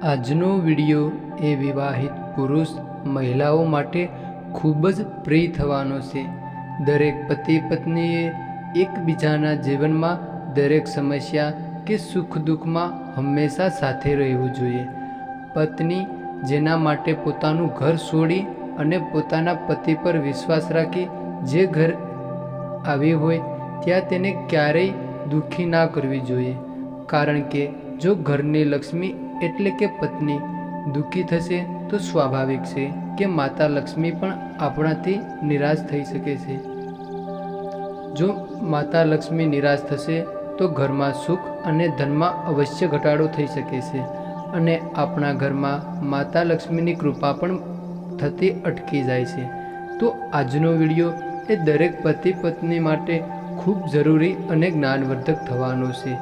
આજનો વિડીયો એ વિવાહિત પુરુષ મહિલાઓ માટે ખૂબ જ પ્રિય થવાનો છે। દરેક પતિ પત્નીએ એકબીજાના જીવનમાં દરેક સમસ્યા કે સુખ દુઃખમાં હંમેશા સાથે રહેવું જોઈએ। પત્ની જેના માટે પોતાનું ઘર છોડી અને પોતાના પતિ પર વિશ્વાસ રાખી જે ઘર આવી હોય ત્યાં તેને ક્યારેય દુઃખી ના કરવી જોઈએ, કારણ કે જો ઘરની લક્ષ્મી એટલે કે પત્ની દુઃખી થશે તો સ્વાભાવિક છે કે માતા લક્ષ્મી પણ આપણાથી નિરાશ થઈ શકે છે। જો માતા લક્ષ્મી નિરાશ થશે તો ઘરમાં સુખ અને ધનમાં અવશ્ય ઘટાડો થઈ શકે છે અને આપણા ઘરમાં માતા લક્ષ્મીની કૃપા પણ થતી અટકી જાય છે। તો આજનો વિડીયો એ દરેક પતિ પત્ની માટે ખૂબ જરૂરી અને જ્ઞાનવર્ધક થવાનો છે,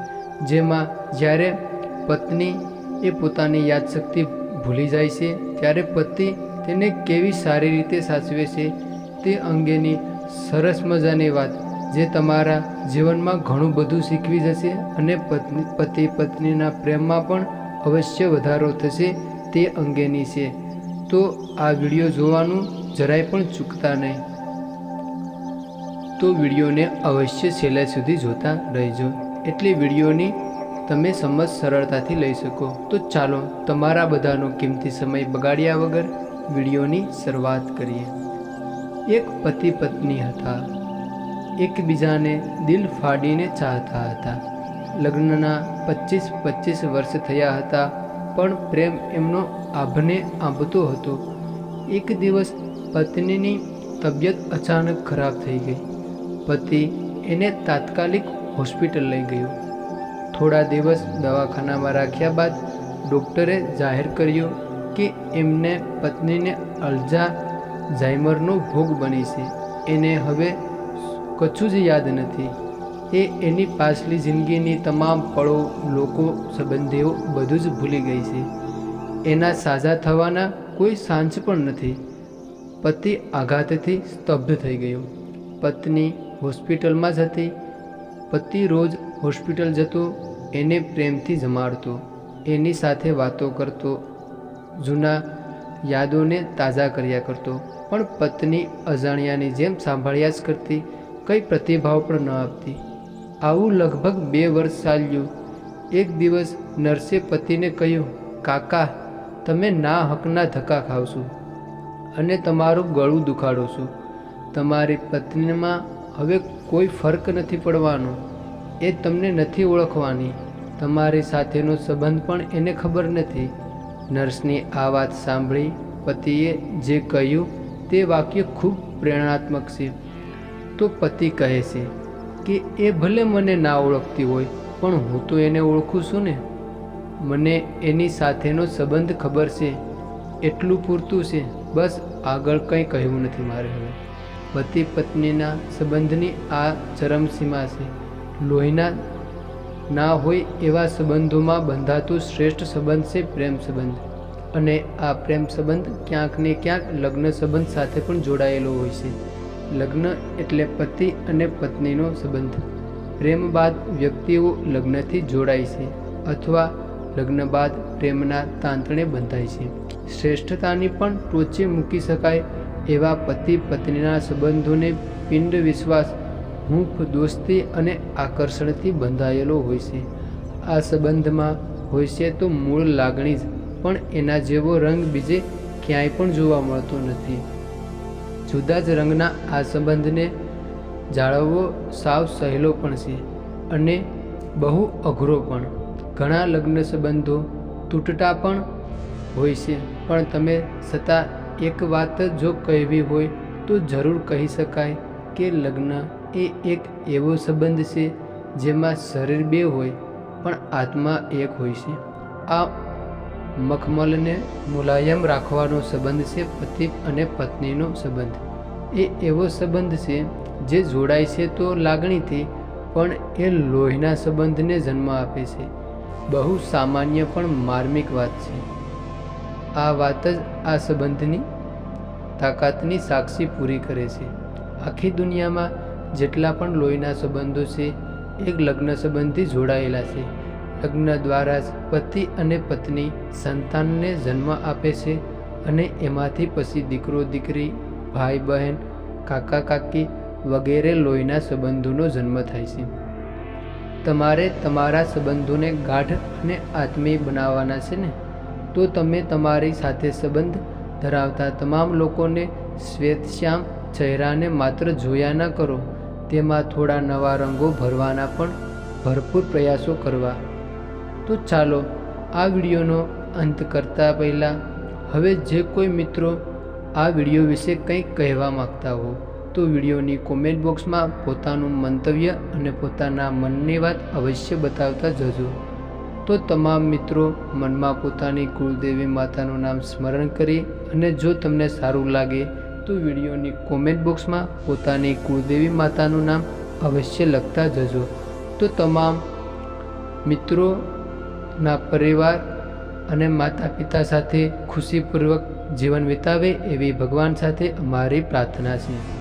જેમાં જ્યારે પત્ની એ પોતાની યાદશક્તિ ભૂલી જાય છે ત્યારે પતિ તેને કેવી સારી રીતે સાચવે છે તે અંગેની સરસ મજાની વાત જે તમારા જીવનમાં ઘણું બધું શીખવી જશે અને પતિ પત્નીના પ્રેમમાં પણ અવશ્ય વધારો થશે તે અંગેની છે। તો આ વિડીયો જોવાનું જરાય પણ ચૂકતા નહીં, તો વિડીયોને અવશ્ય છેલ્લે સુધી જોતા રહેજો એટલે વિડીયોની તમે સમજ સરળતાથી લઈ શકો। તો ચાલો તમારા બધાનો કિંમતી સમય બગાડ્યા વગર વિડીયોની શરૂઆત કરીએ। એક પતિ પત્ની હતા, એકબીજાને દિલ ફાડીને ચાહતા હતા। લગ્નના 25 વર્ષ થયા હતા, પણ પ્રેમ એમનો આભને આંબતો હતો। એક દિવસ પત્નીની તબિયત અચાનક ખરાબ થઈ ગઈ। પતિ એને તાત્કાલિક હોસ્પિટલ લઈ ગયો। થોડા દિવસ દવાખાનામાં રાખ્યા બાદ ડૉક્ટરે જાહેર કર્યું કે એમને પત્નીને અલ્ઝાઇમરનો ભોગ બની છે। એને હવે કશું જ યાદ નથી। એ એની પાછલી જિંદગીની તમામ પળો, લોકો, સંબંધીઓ બધું જ ભૂલી ગઈ છે। એના સાજા થવાના કોઈ ચાન્સ પણ નથી। પતિ આઘાતથી સ્તબ્ધ થઈ ગયો। પત્ની હોસ્પિટલમાં જ હતી। પતિ રોજ હોસ્પિટલ જતો, એને પ્રેમથી જમાડતો, એની સાથે વાતો કરતો, જૂના યાદોને તાજા કર્યા કરતો, પણ પત્ની અજાણ્યાની જેમ સાંભળ્યા જ કરતી, કંઈ પ્રતિભાવ પણ ન આપતી। આવું લગભગ 2 વર્ષ ચાલ્યું। એક દિવસ નર્સે પતિને કહ્યું, કાકા, તમે ના હકના ધક્કા ખાવ છો અને તમારું ગળું દુખાડો છો। તમારી પત્નીમાં હવે કોઈ ફરક નથી પડવાનો। એ તમને નથી ઓળખવાની। તમારી સાથેનો સંબંધ પણ એને ખબર નથી। નર્સની આ વાત સાંભળી પતિએ જે કહ્યું તે વાક્ય ખૂબ પ્રેરણાત્મક છે। તો પતિ કહે છે કે એ ભલે મને ના ઓળખતી હોય, પણ હું તો એને ઓળખું છું ને। મને એની સાથેનો સંબંધ ખબર છે, એટલું પૂરતું છે, બસ આગળ કંઈ કહેવું નથી મારે હવે। પતિ પત્નીના સંબંધની આ ચરમસીમા છે। લોહીના ના હોય એવા સંબંધોમાં બંધાતું શ્રેષ્ઠ સંબંધ છે પ્રેમ સંબંધ, અને આ પ્રેમ સંબંધ ક્યાંક ને ક્યાંક લગ્ન સંબંધ સાથે પણ જોડાયેલો હોય છે। લગ્ન એટલે પતિ અને પત્નીનો સંબંધ। પ્રેમ બાદ વ્યક્તિઓ લગ્નથી જોડાય છે અથવા લગ્ન બાદ પ્રેમના તાંતણે બંધાય છે। શ્રેષ્ઠતાની પણ ટોચે મૂકી શકાય એવા પતિ પત્નીના સંબંધોને પિંડ વિશ્વાસ, હૂંફ, દોસ્તી અને આકર્ષણથી બંધાયેલો હોય છે। આ સંબંધમાં હોય છે તો મૂળ લાગણી જ, પણ એના જેવો રંગ બીજે ક્યાંય પણ જોવા મળતો નથી। જુદા જ રંગના આ સંબંધને જાળવવો સાવ સહેલો પણ છે અને બહુ અઘરો પણ। ઘણા લગ્ન સંબંધો તૂટતા પણ હોય છે, પણ તમે છતાં એક વાત જો કહેવી હોય તો જરૂર કહી શકાય કે લગ્ન એ એક એવો સંબંધ છે જેમાં શરીર 2 હોય પણ આત્મા એક હોય છે। આ મખમલને મુલાયમ રાખવાનો સંબંધ છે પતિ અને પત્નીનો સંબંધ। એ એવો સંબંધ છે જે જોડાય છે તો લાગણીથી, પણ એ લોહીના સંબંધને જન્મ આપે છે। બહુ સામાન્ય પણ માર્મિક વાત છે। આ વાત જ આ સંબંધની તાકાતની સાક્ષી પૂરી કરે છે। આખી દુનિયામાં જેટલા પણ લોહીના સંબંધો છે એ લગ્ન સંબંધથી જોડાયેલા છે। લગ્ન દ્વારા જ પતિ અને પત્ની સંતાનને જન્મ આપે છે અને એમાંથી પછી દીકરો દીકરી, ભાઈ બહેન, કાકા કાકી વગેરે લોહીના સંબંધોનો જન્મ થાય છે. તમારે તમારા સંબંધોને ગાઢ અને આત્મીય બનાવવાના છે ને, તો તમે તમારી સાથે સંબંધ ધરાવતા તમામ લોકોને શ્વેતશ્યામ ચહેરાને માત્ર જોયા ન કરો, તેમાં થોડા નવા રંગો ભરવાના પણ ભરપૂર પ્રયાસો કરવા. તો ચાલો આ વિડીયોનો અંત કરતા પહેલાં હવે જે કોઈ મિત્રો આ વિડીયો વિશે કંઈક કહેવા માગતા હો તો વિડીયોની કોમેન્ટ બોક્સમાં પોતાનું મંતવ્ય અને પોતાના મનની વાત અવશ્ય બતાવતા જજો. તો તમામ મિત્રો મનમાં પોતાની કુળદેવી માતાનું નામ સ્મરણ કરી અને જો તમને સારું લાગે તો વિડીયોની કોમેન્ટ બોક્સમાં પોતાની કુળદેવી માતાનું નામ અવશ્ય લખતા જજો. તો તમામ મિત્રોના પરિવાર અને માતા પિતા સાથે ખુશીપૂર્વક જીવન વિતાવે એવી ભગવાન સાથે અમારી પ્રાર્થના છે.